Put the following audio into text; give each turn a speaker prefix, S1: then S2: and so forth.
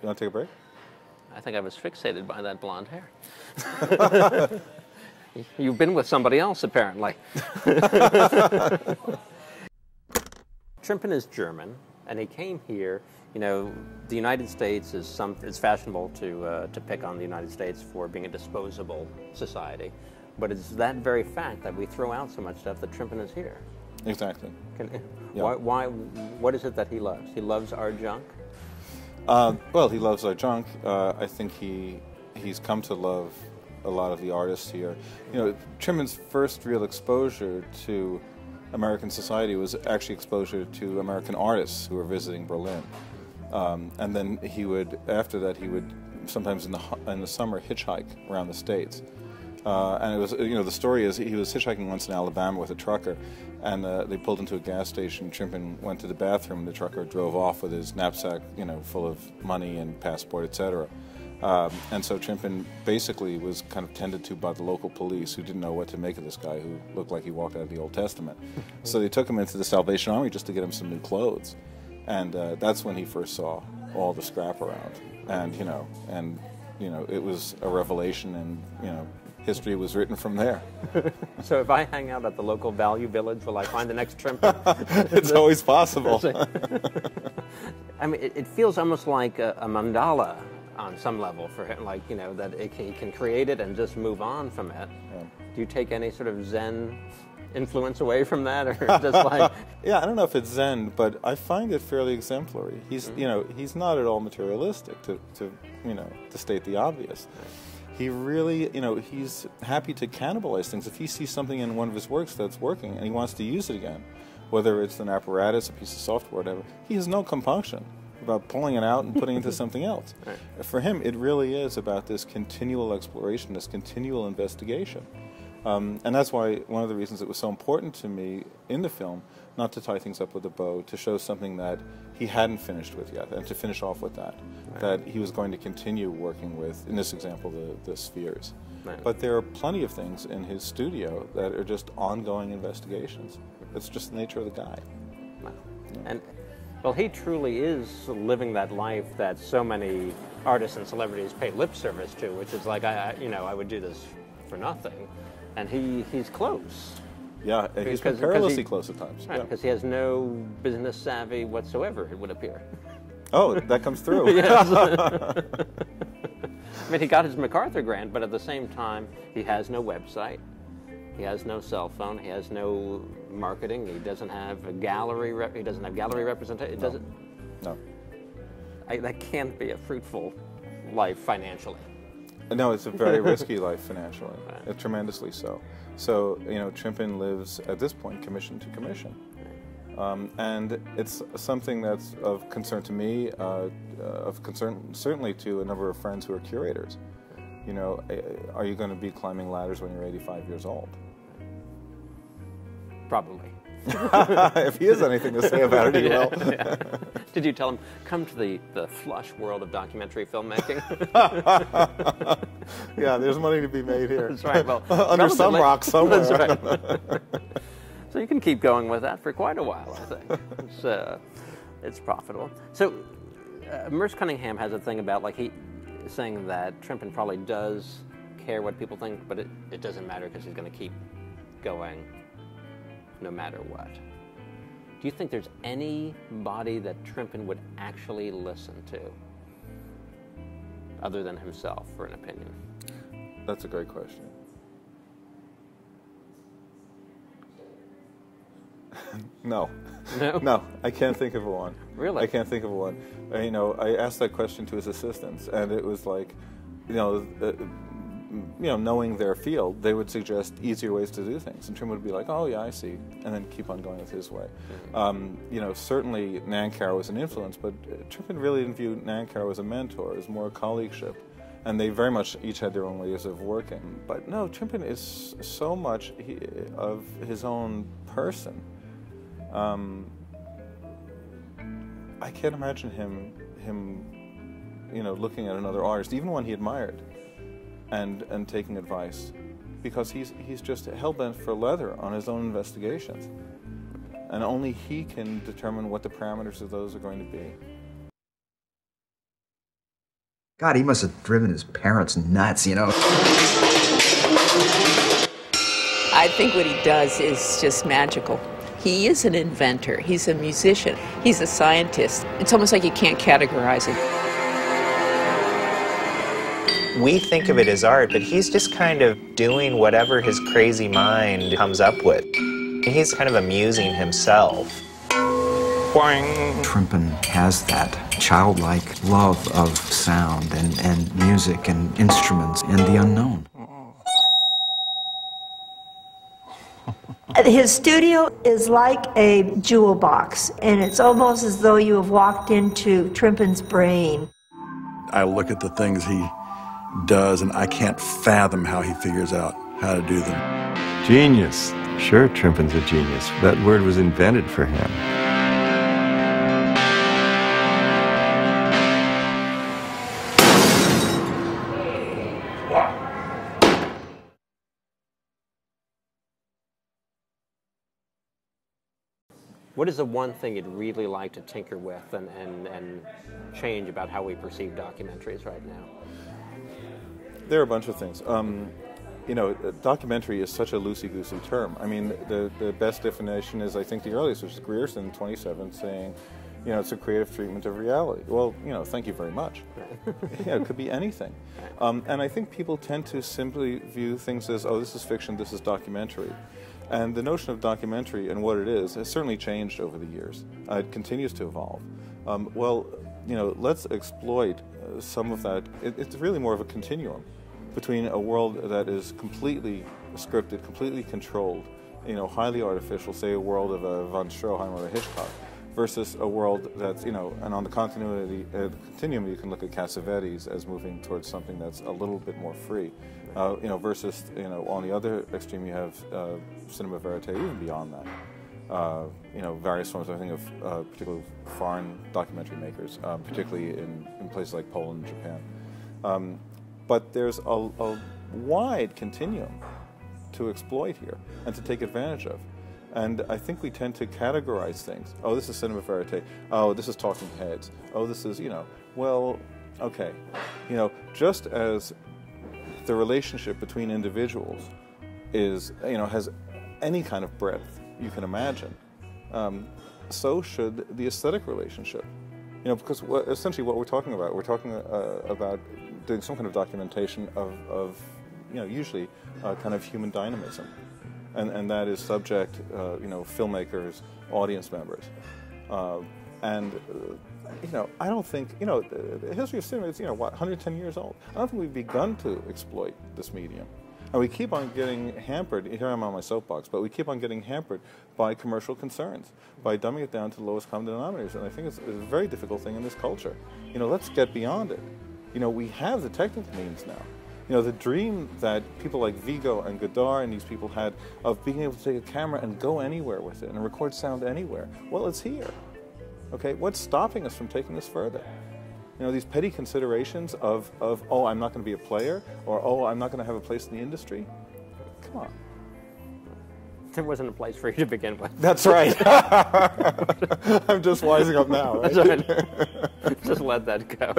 S1: You want to take a break?
S2: I think I was fixated by that blonde hair. You've been with somebody else, apparently. Trimpin is German, and he came here. You know, the United States is it's fashionable to pick on the United States for being a disposable society, but it's that very fact that we throw out so much stuff that Trimpin is here.
S1: Exactly.
S2: Yeah. What is it that he loves? He loves our junk?
S1: Well, he loves our junk. I think he's come to love a lot of the artists here. You know, Trimpin's first real exposure to American society was actually exposure to American artists who were visiting Berlin. And then after that, he would sometimes in the summer hitchhike around the States. And it was, you know, the story is he was hitchhiking once in Alabama with a trucker, and they pulled into a gas station. Trimpin went to the bathroom, and the trucker drove off with his knapsack, you know, full of money and passport, etc. And so Trimpin basically was kind of tended to by the local police, who didn't know what to make of this guy who looked like he walked out of the Old Testament. So they took him into the Salvation Army just to get him some new clothes, and that's when he first saw all the scrap around. And you know, it was a revelation, and you know, history was written from there.
S2: So if I hang out at the local Value Village, will I find the next Trimpin?
S1: It's always possible.
S2: I mean, it feels almost like a mandala on some level for him, like, you know, that he can create it and just move on from it. Yeah. Do you take any sort of Zen influence away from that, or just like...
S1: Yeah, I don't know if it's Zen, but I find it fairly exemplary. He's, you know, he's not at all materialistic, to state the obvious. He really, you know, he's happy to cannibalize things. If he sees something in one of his works that's working and he wants to use it again, whether it's an apparatus, a piece of software, whatever, he has no compunction about pulling it out and putting it into something else. Right. For him, it really is about this continual exploration, this continual investigation. And that's why one of the reasons it was so important to me in the film not to tie things up with a bow, to show something that he hadn't finished with yet, and to finish off with that, right. That he was going to continue working with, in this example, the spheres. Right. But there are plenty of things in his studio that are just ongoing investigations. It's just the nature of the guy.
S2: Wow. Yeah. And well, he truly is living that life that so many artists and celebrities pay lip service to, which is like, I would do this for nothing. And he's close.
S1: Yeah, he's been perilously close at times.
S2: Right, because he has no business savvy whatsoever, it would appear.
S1: Oh, that comes through.
S2: I mean, he got his MacArthur grant, but at the same time, he has no website. He has no cell phone. He has no marketing. He doesn't have a gallery. He doesn't have gallery representation.
S1: No.
S2: That can't be a fruitful life financially.
S1: No, it's a very risky life financially. Right. Tremendously so. So, you know, Trimpin lives at this point commission to commission. And it's something that's of concern to me, of concern certainly to a number of friends who are curators. You know, are you going to be climbing ladders when you're 85 years old?
S2: Probably.
S1: If he has anything to say about it, he will.
S2: Yeah. Did you tell him, come to the flush world of documentary filmmaking?
S1: Yeah, there's money to be made here.
S2: That's right. Well,
S1: under some rock somewhere.
S2: That's right. So you can keep going with that for quite a while, I think. It's profitable. So Merce Cunningham has a thing about, like, he saying that Trimpin probably does care what people think, but it doesn't matter because he's going to keep going no matter what. Do you think there's anybody that Trimpin would actually listen to other than himself for an opinion?
S1: That's a great question. No.
S2: No?
S1: No, I can't think of one.
S2: Really?
S1: I can't think of one. You know, I asked that question to his assistants, and it was like, knowing their field, they would suggest easier ways to do things. And Trim would be like, oh, yeah, I see, and then keep on going with his way. Mm-hmm. Certainly Nankar was an influence, but Trimpin really didn't view Nankar as a mentor. It was more a colleagueship. And they very much each had their own ways of working. But no, Trimpin is so much of his own person. I can't imagine him looking at another artist, even one he admired, and taking advice, because he's just hell-bent for leather on his own investigations, and only he can determine what the parameters of those are going to be.
S3: God, he must have driven his parents nuts, you know.
S4: I think what he does is just magical. He is an inventor. He's a musician. He's a scientist. It's almost like you can't categorize him.
S5: We think of it as art, but he's just kind of doing whatever his crazy mind comes up with. He's kind of amusing himself. Boing.
S3: Trimpin has that childlike love of sound and music and instruments and the unknown.
S6: His studio is like a jewel box, and it's almost as though you have walked into Trimpin's brain.
S7: I look at the things he does, and I can't fathom how he figures out how to do them.
S8: Genius. Sure, Trimpin's a genius. That word was invented for him.
S2: What is the one thing you'd really like to tinker with and change about how we perceive documentaries right now?
S1: There are a bunch of things. You know, documentary is such a loosey-goosey term. I mean, the best definition is, I think, the earliest, which is Grierson, 27, saying, you know, it's a creative treatment of reality. Well, you know, thank you very much. Yeah, it could be anything. And I think people tend to simply view things as, oh, this is fiction, this is documentary. And the notion of documentary and what it is has certainly changed over the years. It continues to evolve. Well, you know, let's exploit some of that. It's really more of a continuum between a world that is completely scripted, completely controlled, you know, highly artificial, say a world of a von Stroheim or a Hitchcock, versus a world that's, you know, and on the continuum you can look at Cassavetes as moving towards something that's a little bit more free. You know, versus, you know, on the other extreme you have cinema verite, even beyond that. You know, various forms, I think, of particularly foreign documentary makers, particularly in places like Poland and Japan. But there's a wide continuum to exploit here and to take advantage of. And I think we tend to categorize things. Oh, this is cinema verite. Oh, this is talking heads. Oh, this is, you know, well, okay. You know, just as the relationship between individuals is, you know, has any kind of breadth you can imagine, so should the aesthetic relationship. You know, because essentially what we're talking about doing some kind of documentation of you know, usually kind of human dynamism. And that is subject, you know, filmmakers, audience members. You know, I don't think, you know, the history of cinema is, you know, what, 110 years old. I don't think we've begun to exploit this medium. And we keep on getting hampered, here I'm on my soapbox, but we keep on getting hampered by commercial concerns, by dumbing it down to the lowest common denominators. And I think it's a very difficult thing in this culture. You know, let's get beyond it. You know, we have the technical means now. You know, the dream that people like Vigo and Godard and these people had of being able to take a camera and go anywhere with it and record sound anywhere, well, it's here. Okay, what's stopping us from taking this further? You know, these petty considerations of oh, I'm not going to be a player, or oh, I'm not going to have a place in the industry. Come on.
S2: There wasn't a place for you to begin with.
S1: That's right. I'm just wising up now, right?
S2: That's right. Just let that go.